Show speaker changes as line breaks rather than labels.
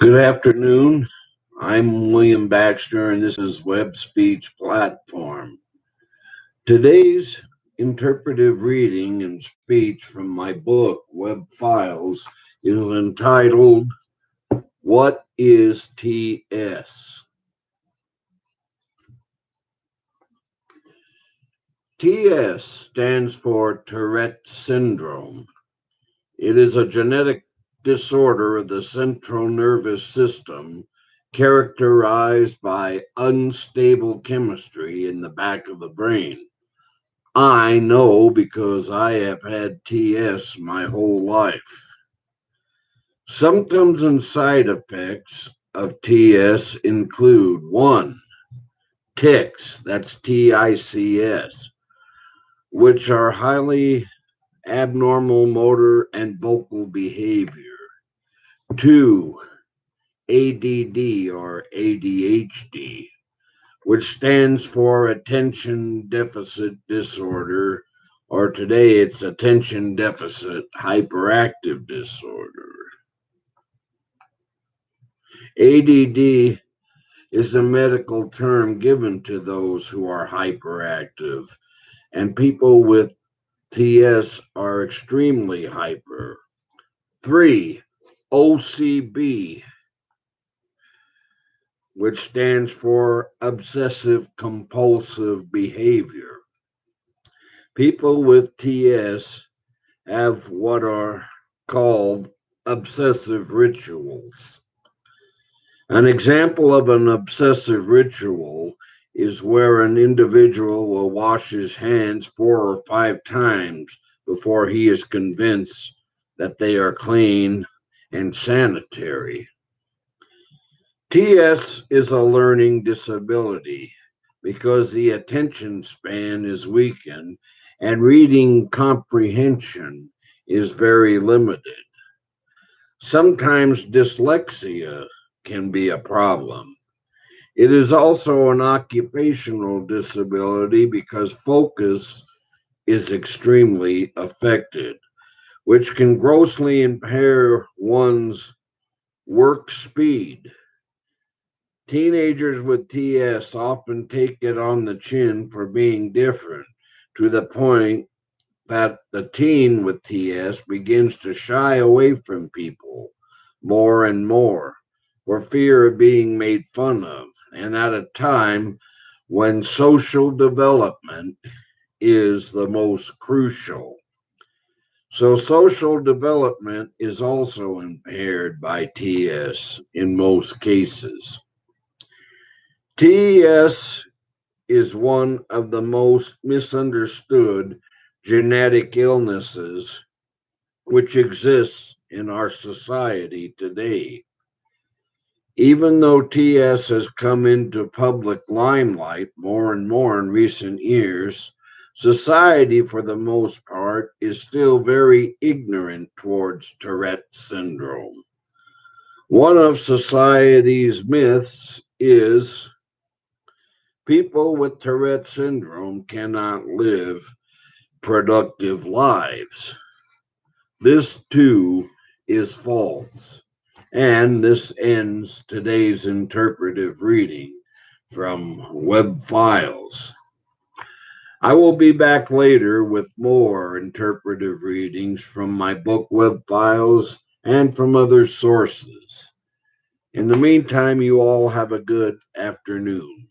Good afternoon. I'm William Baxter, and this is Web Speech Platform. Today's interpretive reading and speech from my book, Web Files, is entitled, What is TS? TS stands for Tourette syndrome. It is a genetic disorder of the central nervous system characterized by unstable chemistry in the back of the brain. I know because I have had TS my whole life. Symptoms and side effects of TS include 1. Tics, that's TICS, which are highly abnormal motor and vocal behavior. 2. ADD or ADHD, which stands for Attention Deficit Disorder, or today it's Attention Deficit Hyperactive Disorder. ADD is a medical term given to those who are hyperactive, and people with TS are extremely hyper. 3. OCB, which stands for obsessive compulsive behavior. People with TS have what are called obsessive rituals. An example of an obsessive ritual is where an individual will wash his hands 4 or 5 times before he is convinced that they are clean and sanitary. TS is a learning disability because the attention span is weakened and reading comprehension is very limited. Sometimes dyslexia can be a problem. It is also an occupational disability because focus is extremely affected, which can grossly impair one's work speed. Teenagers with TS often take it on the chin for being different, to the point that the teen with TS begins to shy away from people more and more for fear of being made fun of, and at a time when social development is the most crucial. So, social development is also impaired by TS in most cases. TS is one of the most misunderstood genetic illnesses which exists in our society today. Even though TS has come into public limelight more and more in recent years, society, for the most part, is still very ignorant towards Tourette syndrome. One of society's myths is people with Tourette syndrome cannot live productive lives. This too is false. And this ends today's interpretive reading from Web Files. I will be back later with more interpretive readings from my book Web Files and from other sources. In the meantime, you all have a good afternoon.